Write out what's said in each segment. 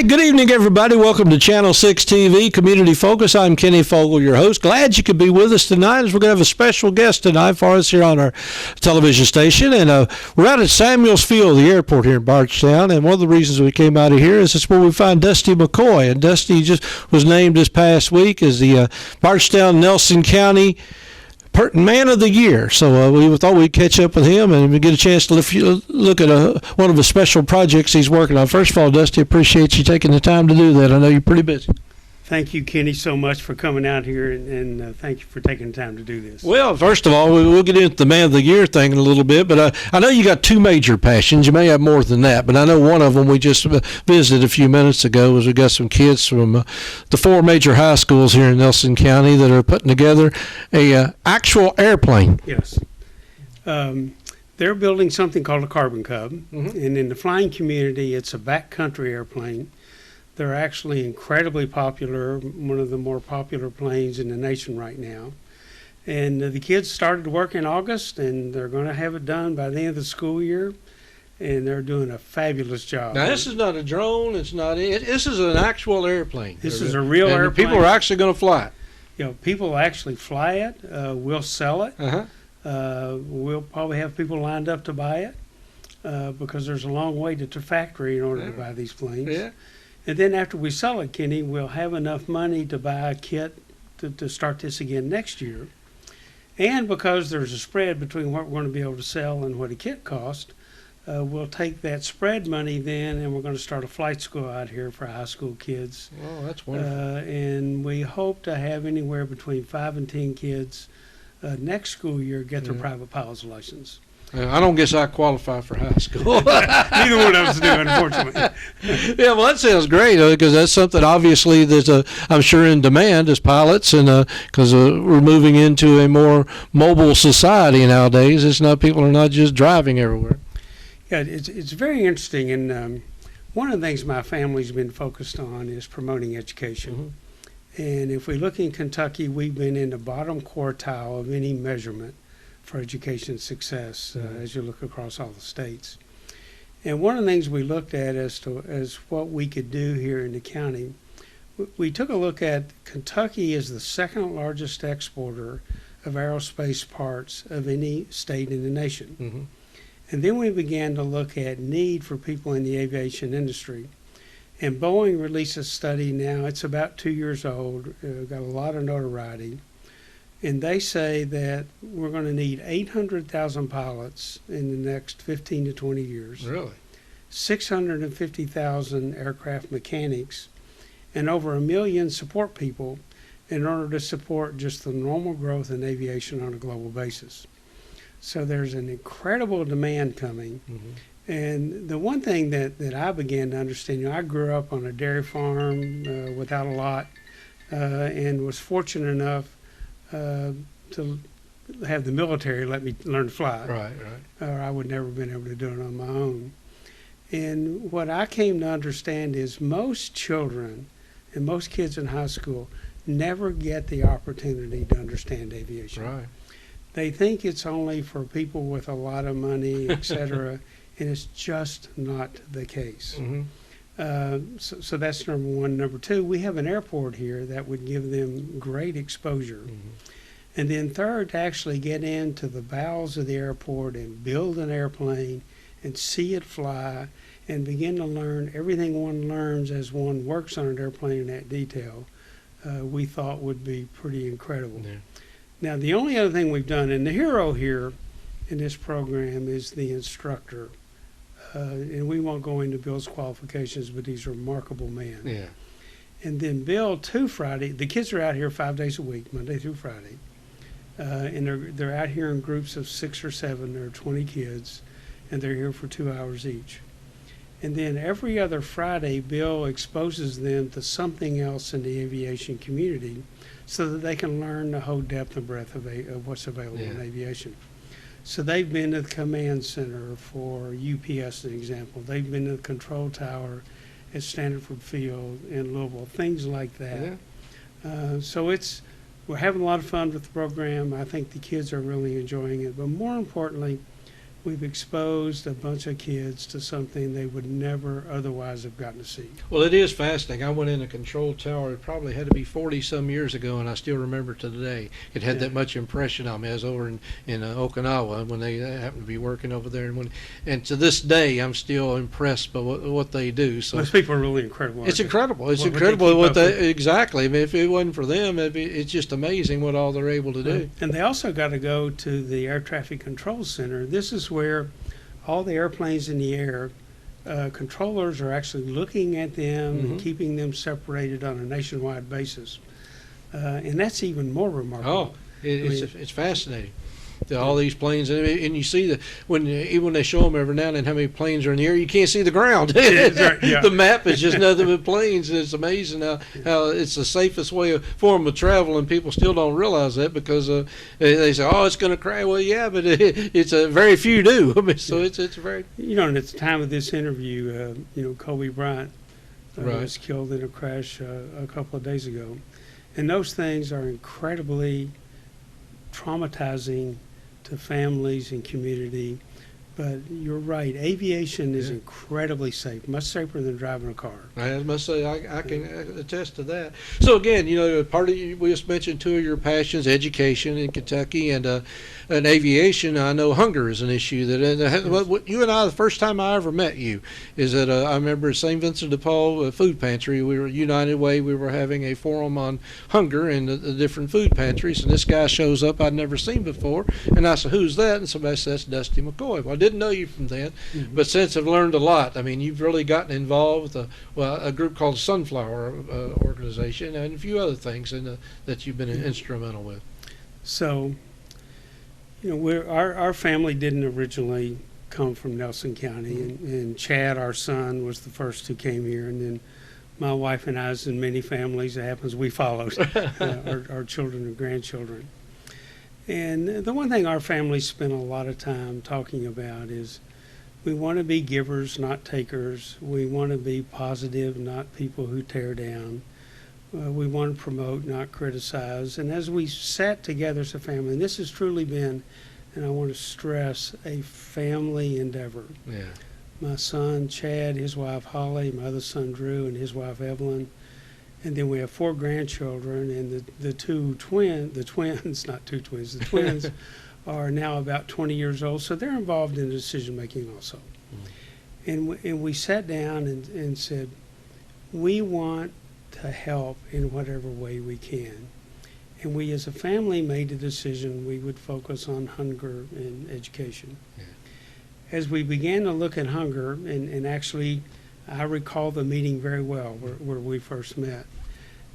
right, good evening, everybody. Welcome to Channel 6 TV, Community Focus. I'm Kenny Fogle, your host. Glad you could be with us tonight, as we're going to have a special guest tonight for us here on our television station. And we're out at Samuels Field, the airport here in Bardstown. And one of the reasons we came out of here is it's where we find Dusty McCoy. And Dusty just was named this past week as the Bardstown Nelson County Man of the Year. So we thought we'd catch up with him and get a chance to look at one of the special projects he's working on. First of all, Dusty, appreciate you taking the time to do that. I know you're pretty busy. Thank you, Kenny, so much for coming out here, and thank you for taking the time to do this. Well, first of all, we'll get into the Man of the Year thing in a little bit, but I know you got two major passions. You may have more than that, but I know one of them we just visited a few minutes ago was we got some kids from the four major high schools here in Nelson County that are putting together a actual airplane. Yes. They're building something called a Carbon Cub, and in the flying community, it's a backcountry airplane. They're actually incredibly popular, one of the more popular planes in the nation right now. And the kids started work in August, and they're going to have it done by the end of the school year, and they're doing a fabulous job. Now, this is not a drone. This is an actual airplane. This is a real airplane. People are actually going to fly it. You know, people actually fly it. We'll sell it. Uh-huh. We'll probably have people lined up to buy it because there's a long way to the factory in order to buy these planes. Yeah. And then after we sell it, Kenny, we'll have enough money to buy a kit to start this again next year. And because there's a spread between what we're going to be able to sell and what a kit costs, we'll take that spread money then, and we're going to start a flight school out here for high school kids. Oh, that's wonderful. And we hope to have anywhere between 5 and 10 kids next school year get their private pilot's license. I don't guess I qualify for high school. Neither one of us do, unfortunately. Yeah, well, that sounds great because that's something obviously that's I'm sure in demand as pilots, and because we're moving into a more mobile society nowadays. It's not people are not just driving everywhere. Yeah, it's very interesting, and one of the things my family's been focused on is promoting education. And if we look in Kentucky, we've been in the bottom quartile of any measurement for education success as you look across all the states. And one of the things we looked at as what we could do here in the county, we took a look at Kentucky is the second largest exporter of aerospace parts of any state in the nation. And then we began to look at need for people in the aviation industry. And Boeing released a study now, it's about 2 years old, got a lot of notoriety. And they say that we're going to need 800,000 pilots in the next 15 to 20 years. Really? 650,000 aircraft mechanics, and over 1 million support people in order to support just the normal growth in aviation on a global basis. So there's an incredible demand coming. And the one thing that I began to understand, I grew up on a dairy farm without a lot and was fortunate enough to have the military let me learn to fly. Right. Or I would never have been able to do it on my own. And what I came to understand is most children and most kids in high school never get the opportunity to understand aviation. Right. They think it's only for people with a lot of money, etc., and it's just not the case. So that's number one. Number two, we have an airport here that would give them great exposure. And then third, to actually get into the bowels of the airport and build an airplane and see it fly and begin to learn everything one learns as one works on an airplane in that detail, we thought would be pretty incredible. Now, the only other thing we've done, and the hero here in this program is the instructor. And we won't go into Bill's qualifications, but he's a remarkable man. And then Bill, the kids are out here 5 days a week, Monday through Friday. And they're out here in groups of 6 or 7, there are 20 kids, and they're here for 2 hours each. And then every other Friday, Bill exposes them to something else in the aviation community so that they can learn the whole depth and breadth of what's available in aviation. So they've been to the command center for UPS, an example. They've been to the control tower at Standard Field in Louisville, things like that. So we're having a lot of fun with the program. I think the kids are really enjoying it. But more importantly, we've exposed a bunch of kids to something they would never otherwise have gotten to see. Well, it is fascinating. I went in a control tower. It probably had to be 40 some years ago, and I still remember to today. It had Yeah. that much impression on me. I was over in Okinawa when they happened to be working over there, and to this day, I'm still impressed by what they do. So Those people are really incredible. it's aren't they? incredible. It's What would incredible they keep what up they with? exactly. I mean, if it wasn't for them, it's just amazing what all they're able to do. And they also got to go to the Air Traffic Control Center. This is where all the airplanes in the air, controllers are actually looking at them Mhm. and keeping them separated on a nationwide basis. And that's even more remarkable. Oh, it's fascinating. All these planes, and you see even when they show them every now and then how many planes are in the air, you can't see the ground. That's right, yeah. The map is just nothing but planes, and it's amazing how it's the safest way for them to travel, and people still don't realize that because they say, "Oh, it's going to crash." Well, yeah, but it's very few do. I mean, so it's very You know, and at the time of this interview, Kobe Bryant Right. was killed in a crash a couple of days ago. And those things are incredibly traumatizing to families and community. But you're right, aviation is Yeah. incredibly safe, much safer than driving a car. I must say, I can attest to that. So again, part of we just mentioned two of your passions: education in Kentucky and aviation. I know hunger is an issue what you and I, the first time I ever met you, is that I remember at St. Vincent de Paul Food Pantry. We were United Way. We were having a forum on hunger and the different food pantries, and this guy shows up I'd never seen before, and I said, "Who's that?" And somebody says, "Dusty McCoy." Well, I didn't know you from then, but since I've learned a lot. I mean, you've really gotten involved with a group called Sunflower Organization and a few other things that you've been instrumental with. So, our family didn't originally come from Nelson County, and Chad, our son, was the first who came here, and then my wife and I, as in many families, it happens, we followed our children and grandchildren. And the one thing our family spent a lot of time talking about is we want to be givers, not takers. We want to be positive, not people who tear down. We want to promote, not criticize. And as we sat together as a family, and this has truly been, and I want to stress, a family endeavor. Yeah. My son, Chad, his wife, Holly, my other son, Drew, and his wife, Evelyn. And then we have 4 grandchildren, and the twins, not two twins, the twins are now about 20 years old, so they're involved in decision making also. And we sat down and said, we want to help in whatever way we can. And we as a family made the decision we would focus on hunger and education. Yeah. As we began to look at hunger, and actually I recall the meeting very well where we first met.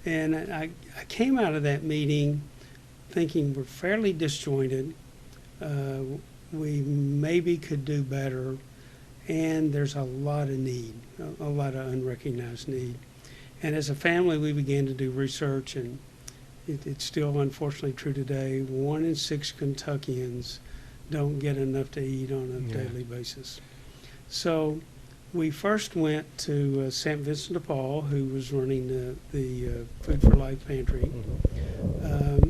And I came out of that meeting thinking we're fairly disjointed. We maybe could do better. And there's a lot of need, a lot of unrecognized need. And as a family, we began to do research, and it's still unfortunately true today. 1 in 6 Kentuckians don't get enough to eat on a daily basis. So we first went to St. Vincent de Paul, who was running the Food for Life pantry,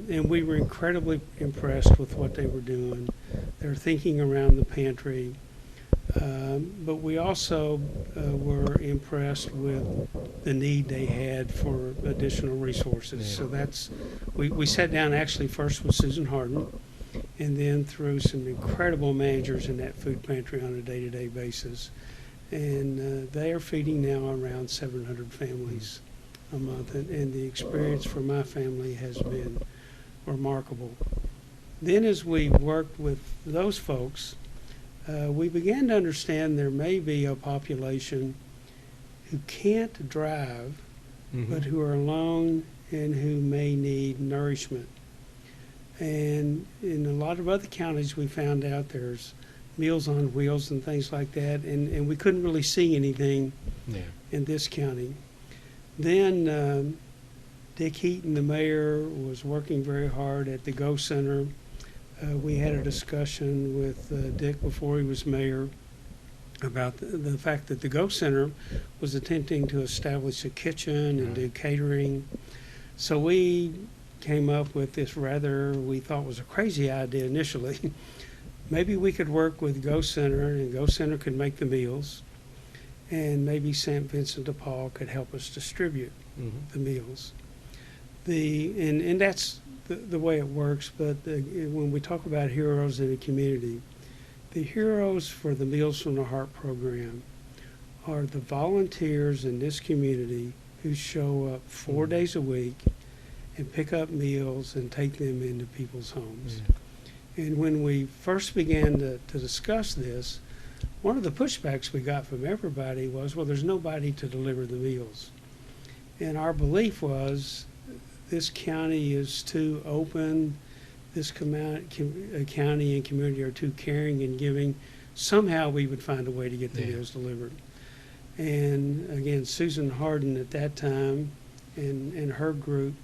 and we were incredibly impressed with what they were doing. Their thinking around the pantry, but we also were impressed with the need they had for additional resources. So we sat down actually first with Susan Harden, and then through some incredible managers in that food pantry on a day-to-day basis. And they are feeding now around 700 families a month, and the experience for my family has been remarkable. Then as we worked with those folks, we began to understand there may be a population who can't drive, but who are alone and who may need nourishment. And in a lot of other counties, we found out there's Meals on Wheels and things like that, and we couldn't really see anything in this county. Then Dick Heaton, the mayor, was working very hard at the Go Center. We had a discussion with Dick before he was mayor about the fact that the Go Center was attempting to establish a kitchen and do catering. So we came up with this we thought was a crazy idea initially, maybe we could work with Go Center, and Go Center could make the meals, and maybe St. Vincent de Paul could help us distribute the meals. And that's the way it works. But when we talk about heroes in the community, the heroes for the Meals from the Heart program are the volunteers in this community who show up 4 days a week and pick up meals and take them into people's homes. And when we first began to discuss this, one of the pushbacks we got from everybody was, well, there's nobody to deliver the meals. And our belief was, this county is too open, this county and community are too caring and giving. Somehow we would find a way to get the meals delivered. And again, Susan Harden at that time and her group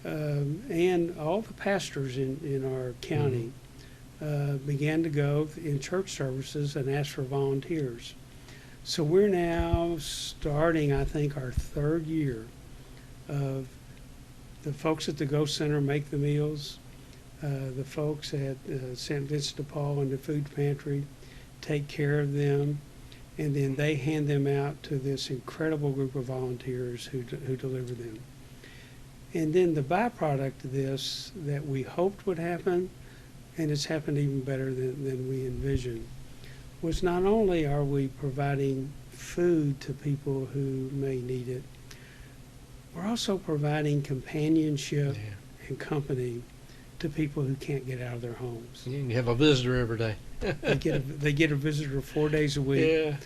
and all the pastors in our county began to go in church services and ask for volunteers. So we're now starting, I think, our third year of the folks at the Go Center make the meals, the folks at St. Vincent de Paul and the food pantry take care of them, and then they hand them out to this incredible group of volunteers who deliver them. And then the byproduct of this that we hoped would happen, and it's happened even better than we envisioned, was not only are we providing food to people who may need it, we're also providing companionship and company to people who can't get out of their homes. You can have a visitor every day. They get a visitor 4 days a week. Yeah.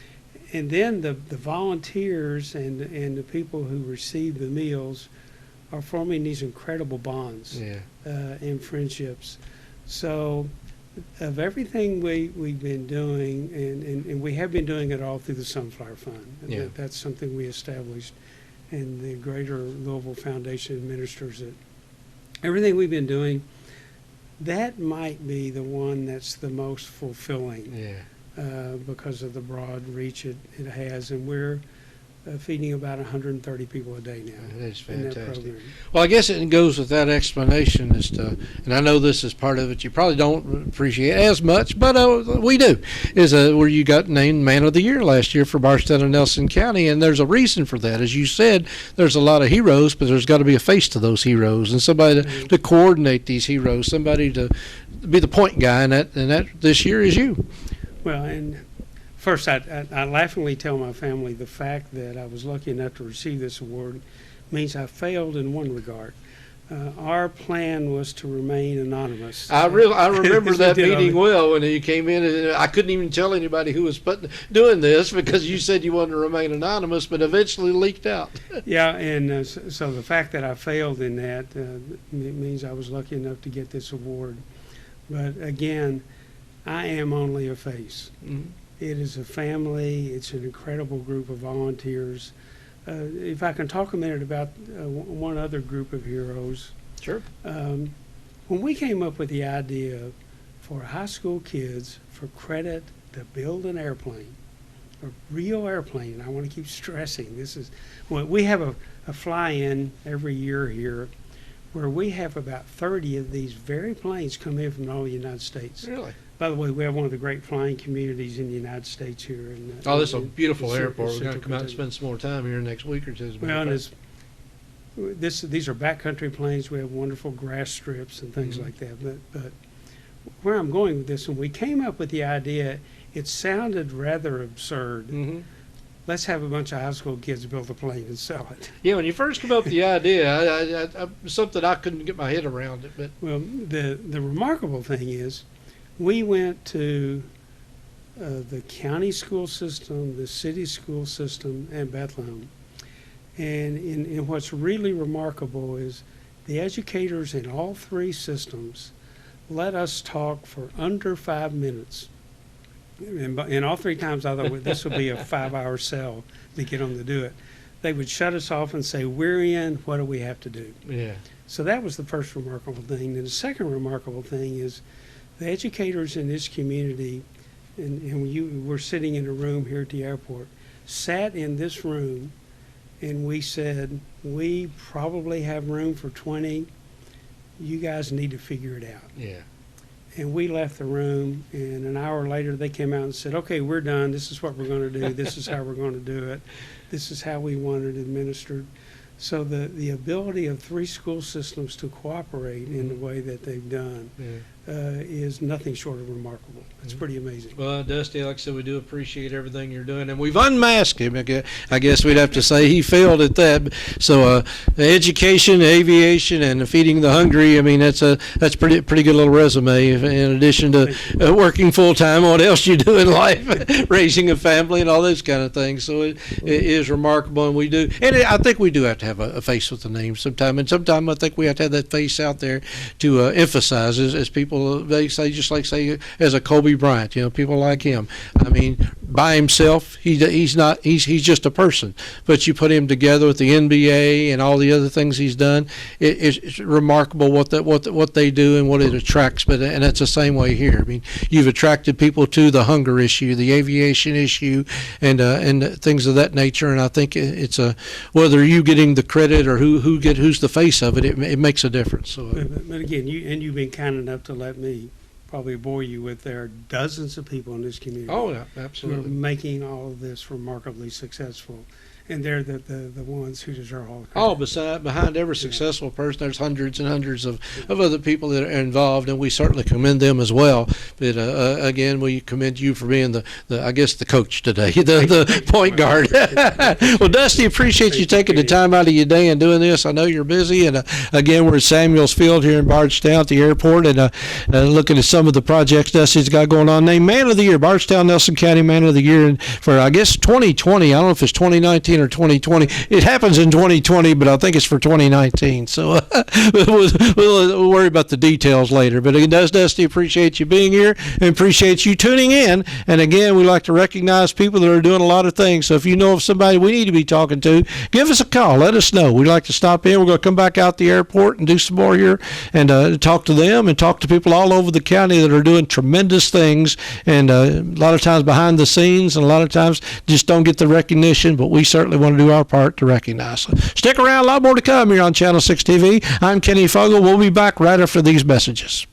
And then the volunteers and the people who receive the meals are forming these incredible bonds and friendships. So of everything we've been doing, and we have been doing it all through the Sunflower Fund. Yeah. That's something we established, and the Greater Louisville Foundation administers it. Everything we've been doing, that might be the one that's the most fulfilling because of the broad reach it has. And we're feeding about 130 people a day now. That's in that fantastic. program. Well, I guess it goes with that explanation as to, and I know this is part of it, you probably don't appreciate as much, but we do, is where you got named Man of the Year last year for Bardstown and Nelson County, and there's a reason for that. As you said, there's a lot of heroes, but there's got to be a face to those heroes, and somebody to coordinate these heroes, somebody to be the point guy, and that this year is you. Well, and first, I laughingly tell my family the fact that I was lucky enough to receive this award means I failed in one regard. Our plan was to remain anonymous. I remember that meeting well when you came in, and I couldn't even tell anybody who was doing this because you said you wanted to remain anonymous, but eventually leaked out. Yeah, and so the fact that I failed in that means I was lucky enough to get this award. But again, I am only a face. Mm-hmm. It is a family. It's an incredible group of volunteers. If I can talk a minute about one other group of heroes. Sure. When we came up with the idea for high school kids for credit to build an airplane, a real airplane, I want to keep stressing, this is, well, we have a fly-in every year here where we have about 30 of these very planes come in from all the United States. Really? By the way, we have one of the great flying communities in the United States here. This is a beautiful airport. We're going to come out and spend some more time here next week or two. Well, and these are backcountry planes. We have wonderful grass strips and things like that. But where I'm going with this, when we came up with the idea, it sounded rather absurd. Mm-hmm. Let's have a bunch of high school kids build a plane and sell it. Yeah, when you first come up with the idea, I something I couldn't get my head around it. But well, the remarkable thing is, we went to the county school system, the city school system, and Bethlehem. And in what's really remarkable is the educators in all three systems let us talk for under 5 minutes. And all three times I thought this would be a 5-hour sell to get them to do it. They would shut us off and say, we're in, what do we have to do? Yeah. So that was the first remarkable thing. And the second remarkable thing is the educators in this community, and we're sitting in a room here at the airport, sat in this room, and we said, we probably have room for 20. You guys need to figure it out. Yeah. And we left the room, and an hour later they came out and said, okay, we're done. This is what we're going to do. This is how we're going to do it. This is how we want it administered. So the ability of 3 school systems to cooperate in the way that they've done is nothing short of remarkable. It's pretty amazing. Well, Dusty, like I said, we do appreciate everything you're doing, and we've unmasked him. I guess we'd have to say he failed at that. So, education, aviation, and feeding the hungry. I mean, that's pretty good little resume. In addition to working full time, what else you do in life, raising a family, and all those kind of things. So it is remarkable, and we do. And I think we do have to have a face with the name sometime. And sometime I think we have to have that face out there to emphasize as people. They say say as a Kobe Bryant, people like him. I mean, by himself, he's just a person. But you put him together with the NBA and all the other things he's done, it's remarkable what they do and what it attracts. And that's the same way here. I mean, you've attracted people to the hunger issue, the aviation issue, and things of that nature. And I think it's whether you getting the credit or who's the face of it, it makes a difference. So, but again, you've been kind enough to let me probably bore you with, there are dozens of people in this community. Oh, yeah, who are absolutely. making all of this remarkably successful, and they're the ones who deserve all the credit. Oh, behind every successful person, there's hundreds and hundreds of other people that are involved, and we certainly commend them as well. But again, we commend you for being the coach today, the point guard. Well, Dusty, appreciate you taking the time out of your day and doing this. I know you're busy, and again, we're at Samuels Field here in Bardstown at the airport, and looking at some of the projects Dusty's got going on. Named Man of the Year, Bardstown Nelson County Man of the Year, and for I guess 2020. I don't know if it's 2019 or 2020. It happens in 2020, but I think it's for 2019. So we'll worry about the details later. But again, Dusty, appreciate you being here and appreciate you tuning in. And again, we like to recognize people that are doing a lot of things. So if you know of somebody we need to be talking to, give us a call. Let us know. We'd like to stop in. We're going to come back out the airport and do some more here and talk to them and talk to people all over the county that are doing tremendous things. And a lot of times behind the scenes and a lot of times just don't get the recognition, but we certainly want to do our part to recognize. So stick around, a lot more to come here on Channel 6 TV. I'm Kenny Fogle. We'll be back right after these messages.